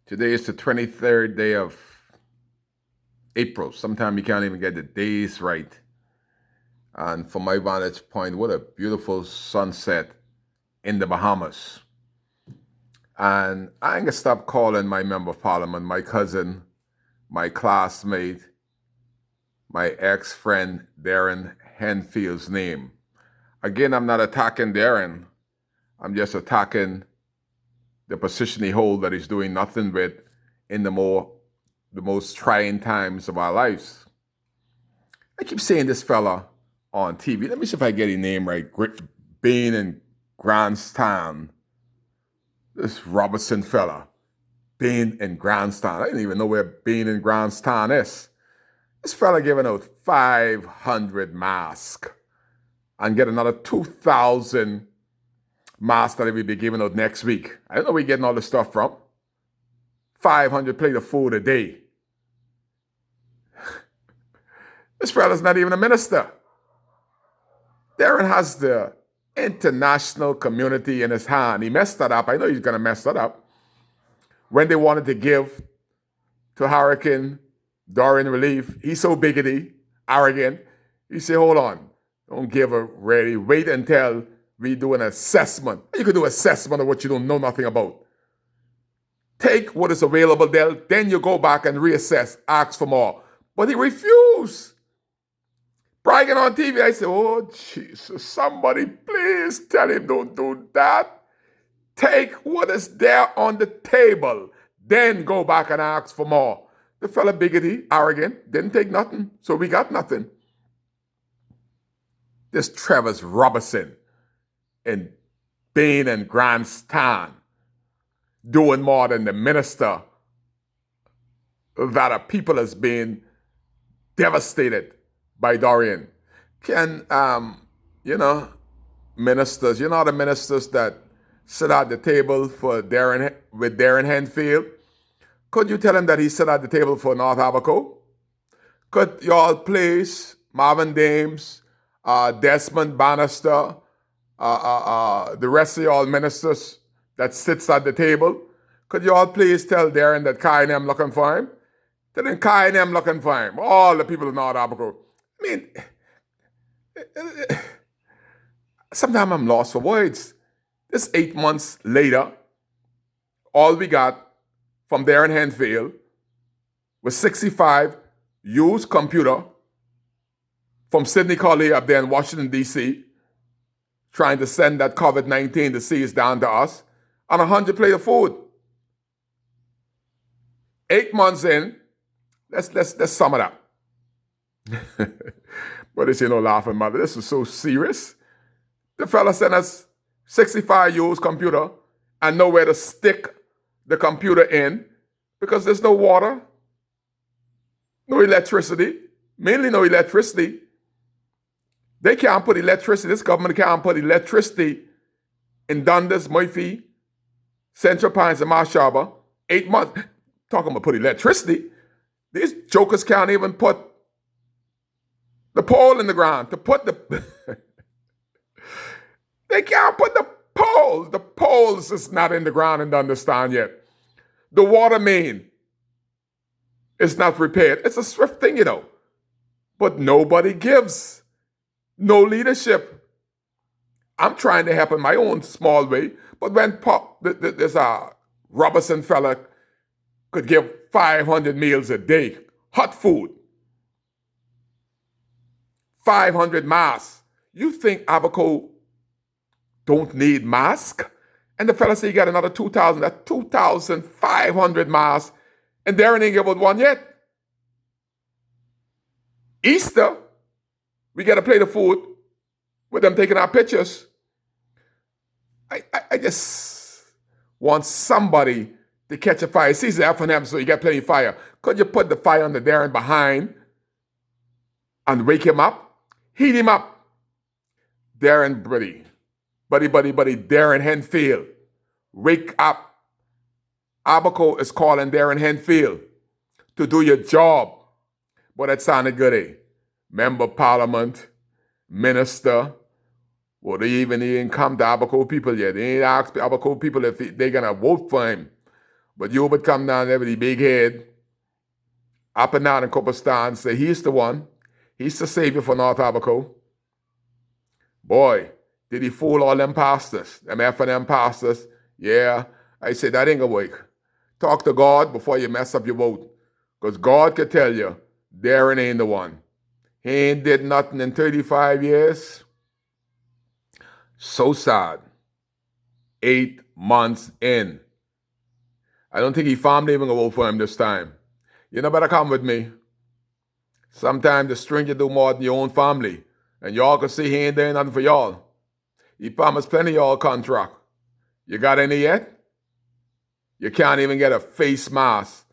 Today is the 23rd day of April. Sometimes you can't even get the days right. And from my vantage point, what a beautiful sunset in the Bahamas. And I ain't gonna stop calling my member of parliament, my cousin, my classmate, my ex-friend Darren Henfield's name. Again, I'm not attacking Darren. I'm just attacking the position he holds that he's doing nothing with in the most trying times of our lives. I keep saying this fella on TV. Let me see if I get his name right. Bain and Grandstand. This Robertson fella. Bain and Grandstand. I didn't even know where Bain and Grandstand is. This fella giving out 500 masks and get another 2,000 masks that he will be giving out next week. I don't know where he's getting all this stuff from. 500 plate of food a day. This fella's not even a minister. Darren has the international community in his hand. He messed that up. I know he's going to mess that up. When they wanted to give to Hurricane Dorian relief, he's so biggity, arrogant. He said, hold on, don't give already. Wait until we do an assessment. You can do assessment of what you don't know nothing about. Take what is available there, then you go back and reassess, ask for more. But he refused. Bragging on TV, I said, oh, Jesus, somebody please tell him don't do that. Take what is there on the table, then go back and ask for more. The fella biggity, arrogant, didn't take nothing, so we got nothing. This Travis Robertson and Bain and Grandstand doing more than the minister that a people has been devastated by Dorian. Can, ministers, the ministers that sit at the table with Darren Henfield, could you tell him that he sit at the table for North Abaco? Could y'all please, Marvin Dames, Desmond Bannister, the rest of y'all ministers that sits at the table, could you all please tell Darren that Kai and them looking for him? Tell him Kai and them looking for him. All the people in North Abaco. I mean, sometimes I'm lost for words. This 8 months later, all we got from Darren Henfield was 65 used computer from Sidney Colley up there in Washington, D.C., trying to send that COVID-19 disease down to us, and 100 plate of food. 8 months in, let's sum it up. But it's laughing matter. This is so serious. The fella sent us 65 used computer and nowhere to stick the computer in because there's no water, no electricity, mainly no electricity. They can't put electricity, this government can't put electricity in Dundas, Murphy, Central Pines, and Marsh Harbor. 8 months. Talking about put electricity. These jokers can't even put the pole in the ground to put the... They can't put the poles. The poles is not in the ground in Dundas yet. The water main is not repaired. It's a swift thing, But nobody gives. No leadership. I'm trying to help in my own small way, but when there's a Robertson fella could give 500 meals a day, hot food, 500 masks. You think Abaco don't need masks? And the fella said he got another 2,000. That's 2,500 masks, and Darren ain't give out one yet. Easter, we get a plate of food with them taking our pictures. I just want somebody to catch a fire. Season out for them so you get plenty of fire. Could you put the fire on the Darren behind and wake him up? Heat him up. Darren, buddy, Darren Henfield. Wake up. Abaco is calling Darren Henfield to do your job. But that sounded good, eh? Member of Parliament, minister. Well, they ain't come to Abaco people yet. They ain't asked Abaco people if they're going to vote for him. But you would come down there with the big head, up and down in Copistan, say he's the one. He's the savior for North Abaco. Boy, did he fool all them pastors, them F&M pastors? Yeah, I said that ain't gonna work. Talk to God before you mess up your vote. Because God could tell you, Darren ain't the one. He ain't did nothing in 35 years. So sad. 8 months in. I don't think he family even gonna vote for him this time. You know better come with me. Sometimes the stranger do more than your own family. And y'all can see he ain't doing nothing for y'all. He promised plenty of y'all contract. You got any yet? You can't even get a face mask,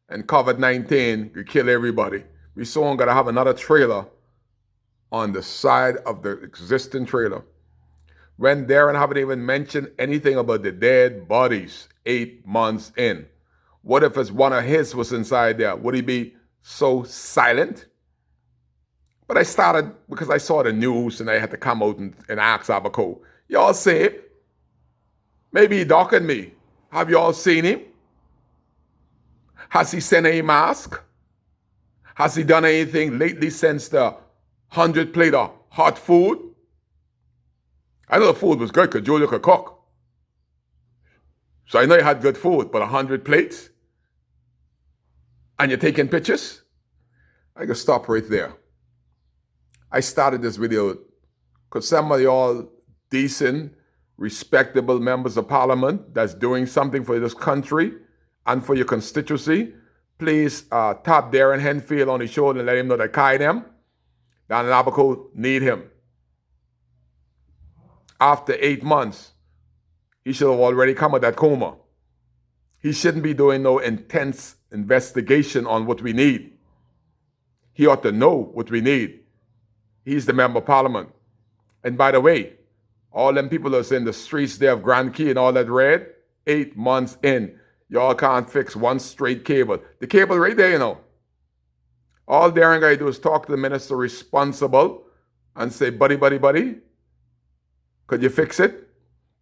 and COVID-19 could kill everybody. We soon gotta have another trailer on the side of the existing trailer. When Darren haven't even mentioned anything about the dead bodies 8 months in. What if it's one of his was inside there? Would he be so silent? But I started because I saw the news and I had to come out and ask Abaco, y'all safe? Maybe he docking me. Have you all seen him? Has he sent a mask? Has he done anything lately since the 100 plate of hot food? I know the food was good because Julia could cook. So I know you had good food, but 100 plates? And you're taking pictures? I could stop right there. I started this video because some of y'all decent, respectable members of parliament that's doing something for this country and for your constituency, please tap Darren Henfield on the shoulder and let him know that Kai them down in Abaco need him. After 8 months, he should have already come out of that coma. He shouldn't be doing no intense investigation on what we need. He ought to know what we need. He's the member of parliament. And by the way, all them people that's in the streets there of Grand Key and all that red, 8 months in, y'all can't fix one straight cable. The cable right there, you know. All Darren got to do is talk to the minister responsible and say, buddy, could you fix it?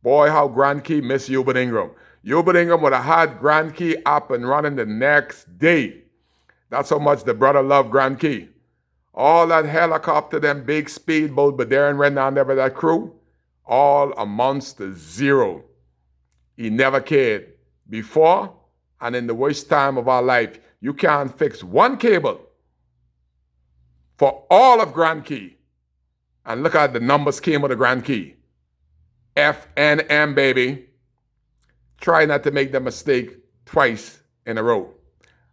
Boy, how Grand Key miss Hubert Ingram. Hubert Ingram would have had Grand Key up and running the next day. That's how much the brother loved Grand Key. All that helicopter, them big speedboat, but Darren went down there with that crew, all amounts to zero. He never cared. Before and in the worst time of our life, you can't fix one cable for all of Grand Key. And look at the numbers came with the Grand Key. F&M, baby. Try not to make the mistake twice in a row.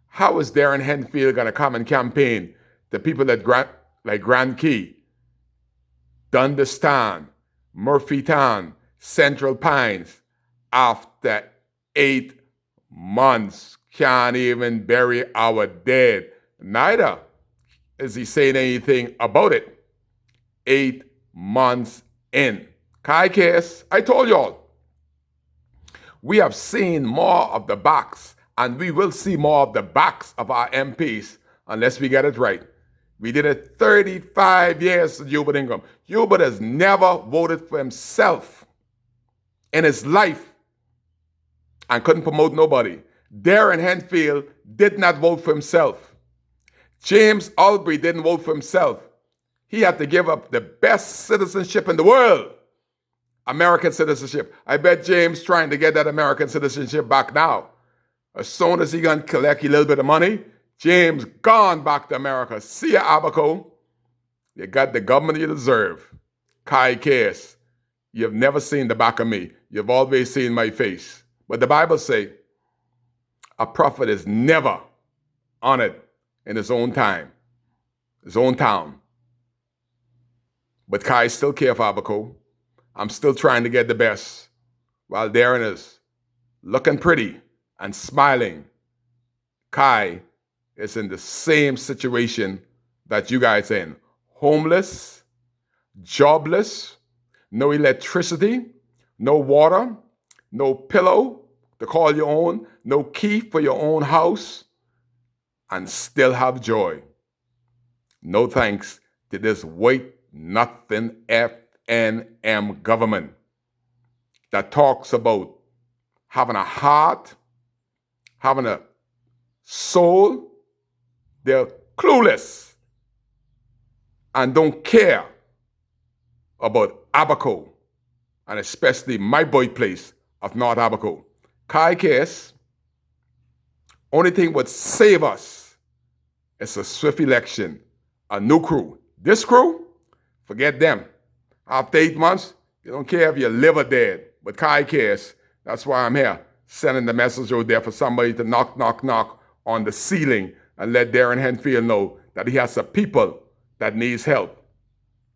How is Darren Henfield going to come and campaign the people that like Grand Key, Dundastan, Murphytown, Central Pines, after 8 months can't even bury our dead? Neither is he saying anything about it. 8 months in. Kai case, I told y'all, we have seen more of the backs, and we will see more of the backs of our MPs unless we get it right. We did it 35 years to Hubert Ingram. Hubert has never voted for himself in his life and couldn't promote nobody. Darren Henfield did not vote for himself. James Albury didn't vote for himself. He had to give up the best citizenship in the world, American citizenship. I bet James trying to get that American citizenship back now. As soon as he gonna collect a little bit of money, James gone back to America. See ya, Abaco. You got the government you deserve. Kai case, you've never seen the back of me. You've always seen my face. But the Bible say, a prophet is never honored in his own time, his own town. But Kai still care for Abaco. I'm still trying to get the best, while Darren is looking pretty and smiling. Kai is in the same situation that you guys are in. Homeless, jobless, no electricity, no water, no pillow to call your own, no key for your own house, and still have joy. No thanks to this white nothing F&M government that talks about having a heart having a soul. They're clueless and don't care about Abaco, and especially my birthplace of North Abaco. Kai case, only thing would save us is a swift election, a new crew. This crew, forget them. After 8 months, you don't care if you live or dead. But Kai cares. That's why I'm here, sending the message out there for somebody to knock, knock, knock on the ceiling and let Darren Henfield know that he has some people that needs help.